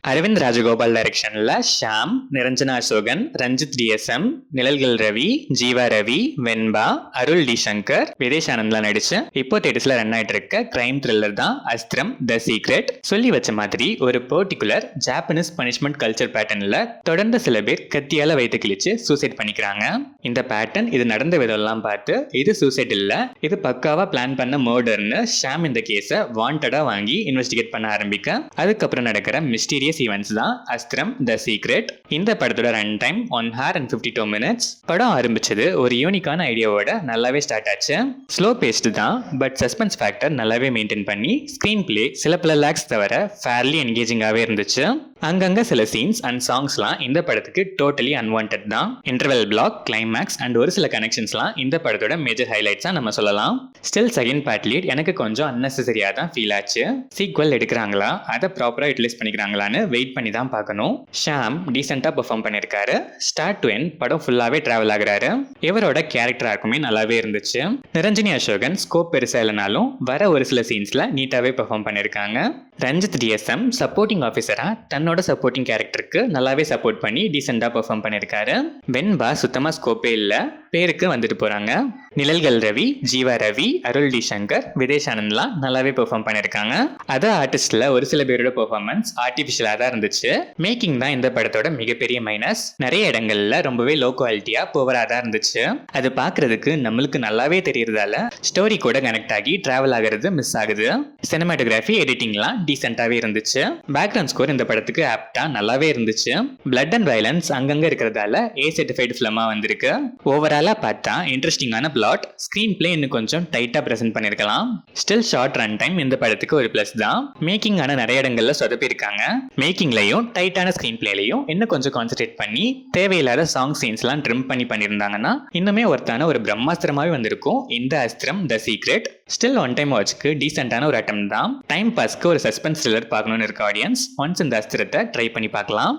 அரவிந்த் ராஜகோபால் டைரக்ஷன்ல ஷாம், நிரஞ்சனா அசோகன், ரஞ்சித் டிஎஸ்எம், நிழல்கள் ரவி, ஜீவா ரவி, வெண்பா, அருள் டி சங்கர், விதேஷ் ஆனந்த்லாம் நடிச்சு இப்போ தேட்டர்ஸ்ல ரன் ஆயிட்டு இருக்க கிரைம் த்ரில்லர் தான் அஸ்திரம் த சீக்ரெட். சொல்லி வச்ச மாதிரி ஒரு பர்டிகுலர் ஜாப்பனீஸ் பனிஷ்மெண்ட் கல்ச்சர் பேட்டர்ன்ல தொடர்ந்து சில பேர் கத்தியால வைத்து கிழிச்சு சூசைட் பண்ணிக்கிறாங்க. இந்த பேட்டர்ன் இது நடந்த விதம்லாம் பார்த்து இது சூசைட் இல்ல, இது பக்காவா பிளான் பண்ண மர்டர்னு ஷாம் இந்த கேஸை வாண்டடா வாங்கி இன்வெஸ்டிகேட் பண்ண ஆரம்பிக்க அதுக்கப்புறம் நடக்கிற மிஸ்டீரியஸ் ஈவென்ட்ஸ் தான் அஸ்திரம் த சீக்ரெட். இந்த படத்தோட run time 1 hour and 52 minutes. படம் ஆரம்பிச்சது ஒரு யூனிக்கான ஐடியாவோட நல்லாவே ஸ்டார்ட் ஆச்சு. ஸ்லோ பேஸ்டு தான், பட் சஸ்பென்ஸ் ஃபேக்டர் நல்லாவே மெயின்டைன் பண்ணி ஸ்கிரீன் பிளே சில பல லேக்ஸ் தவிர ஃபேர்லி என்கேஜிங்காகவே இருந்துச்சு. அங்கங்க சில சீன்ஸ் அண்ட் சாங்ஸ்லாம் இந்த படத்துக்கு டோட்டலி அன்வான்ட் தான். இன்டர்வெல் பிளாக், கிளைமேக்ஸ் அண்ட் ஒரு சில கனெக்ஷன்ஸ்லாம் இந்த படத்தோட மேஜர் ஹைலைட்ஸா நம்ம சொல்லலாம். ஸ்டில் செகண்ட் பார்ட் லீட் எனக்கு கொஞ்சம் அன்னெசரியா தான் ஃபீல் ஆச்சு. சீக்வல் எடுக்கிறாங்களா, அதை ப்ராப்பரா யூட்டிலைஸ் பண்ணிக்கிறாங்களான்னு வெயிட் பண்ணி தான் பார்க்கணும். ஷாம் டீசெண்டா பெர்ஃபார்ம் பண்ணிருக்காரு. ஸ்டார்ட் டு எண்ட் படம் ஃபுல்லாவே டிராவல் ஆகுறாரு. இவரோட கேரக்டர் ஆர்க்குமே நல்லாவே இருந்துச்சு. நிரஞ்சனி அசோகன் ஸ்கோப் பெருசா இல்லைனாலும் வர ஒரு சில சீன்ஸ்ல நீட்டாவே பெர்ஃபார்ம் பண்ணிருக்காங்க. ரஞ்சித் டிஎஸ்எம் சப்போர்ட்டிங் ஆஃபீஸரா தன்னோட சப்போர்ட்டிங் கேரக்டருக்கு நல்லாவே சப்போர்ட் பண்ணி டீசெண்டா பெர்ஃபார்ம் பண்ணிருக்காரு. வெண்பா சுத்தமா ஸ்கோப்பே இல்ல, பேருக்கு வந்துட்டு போறாங்க. நிழல்கள் ரவி, ஜீவா ரவி, அருள் டி சங்கர், விதேஷ் ஆனந்த்லாம் நல்லாவே பெர்ஃபார்ம் பண்ணிருக்காங்க. அதர் ஆர்டிஸ்ட்ல ஒரு சில பேரோட பெர்ஃபார்மன்ஸ் ஆர்டிபிஷியலா தான் இருந்துச்சு. மேக்கிங் தான் இந்த படத்தோட மிகப்பெரிய மைனஸ். நிறைய இடங்கள்ல ரொம்பவே லோ குவாலிட்டியா புவரா தான் இருந்துச்சு. அது பாக்குறதுக்கு நம்மளுக்கு நல்லாவே தெரியறதால ஸ்டோரி கூட கனெக்ட் ஆகி டிராவல் ஆகிறது மிஸ் ஆகுது. சினிமாட்டோகிராஃபி, எடிட்டிங்லாம் டீசென்டாவே இருந்துச்சு. பேக்ரவுண்ட் ஸ்கோர் இந்த படத்துக்கு ஆப்டா நல்லாவே இருந்துச்சு. பிளட் அண்ட் வயலன்ஸ் அங்கங்க இருக்கிறதால ஏ சர்டிஃபைடு ஃபிலிமா வந்திருக்கு. ஓவராலா பார்த்தா இன்ட்ரெஸ்டிங்கான பிளாட், ஸ்கிரீன் பிளே இன்னும் கொஞ்சம் டைட்டா பிரசன்ட் பண்ணிருக்கலாம். ஸ்டில் ஷார்ட் ரன் டைம் இந்த படத்துக்கு ஒரு பிளஸ் தான். மேக்கிங் ஆன நிறைய இடங்கள்ல சொதப்பி இருக்காங்க. மேக்கிங்லயும் டைட்டான ஸ்கிரீன் பிளேலையும் இன்னும் கொஞ்சம் கான்சென்ட்ரேட் பண்ணி தேவையில்லாத சாங் சீன்ஸ்லாம் ட்ரிம் பண்ணியிருந்தாங்கன்னா இன்னுமே ஒருத்தான ஒரு பிரம்மாஸ்திரமாவே வந்திருக்கும் இந்த அஸ்திரம் the secret. Still one time வாட்ச்க்கு டீசென்டான ஒரு அட்டம் தான். டைம் பாஸ்க்கு ஒரு சஸ்பென்ஸ் த்ரில்லர் பார்க்கணும்னு இருக்க ஆடியன்ஸ் ஒன்ஸ் இந்த அஸ்திரத்தை ட்ரை பண்ணி பார்க்கலாம்.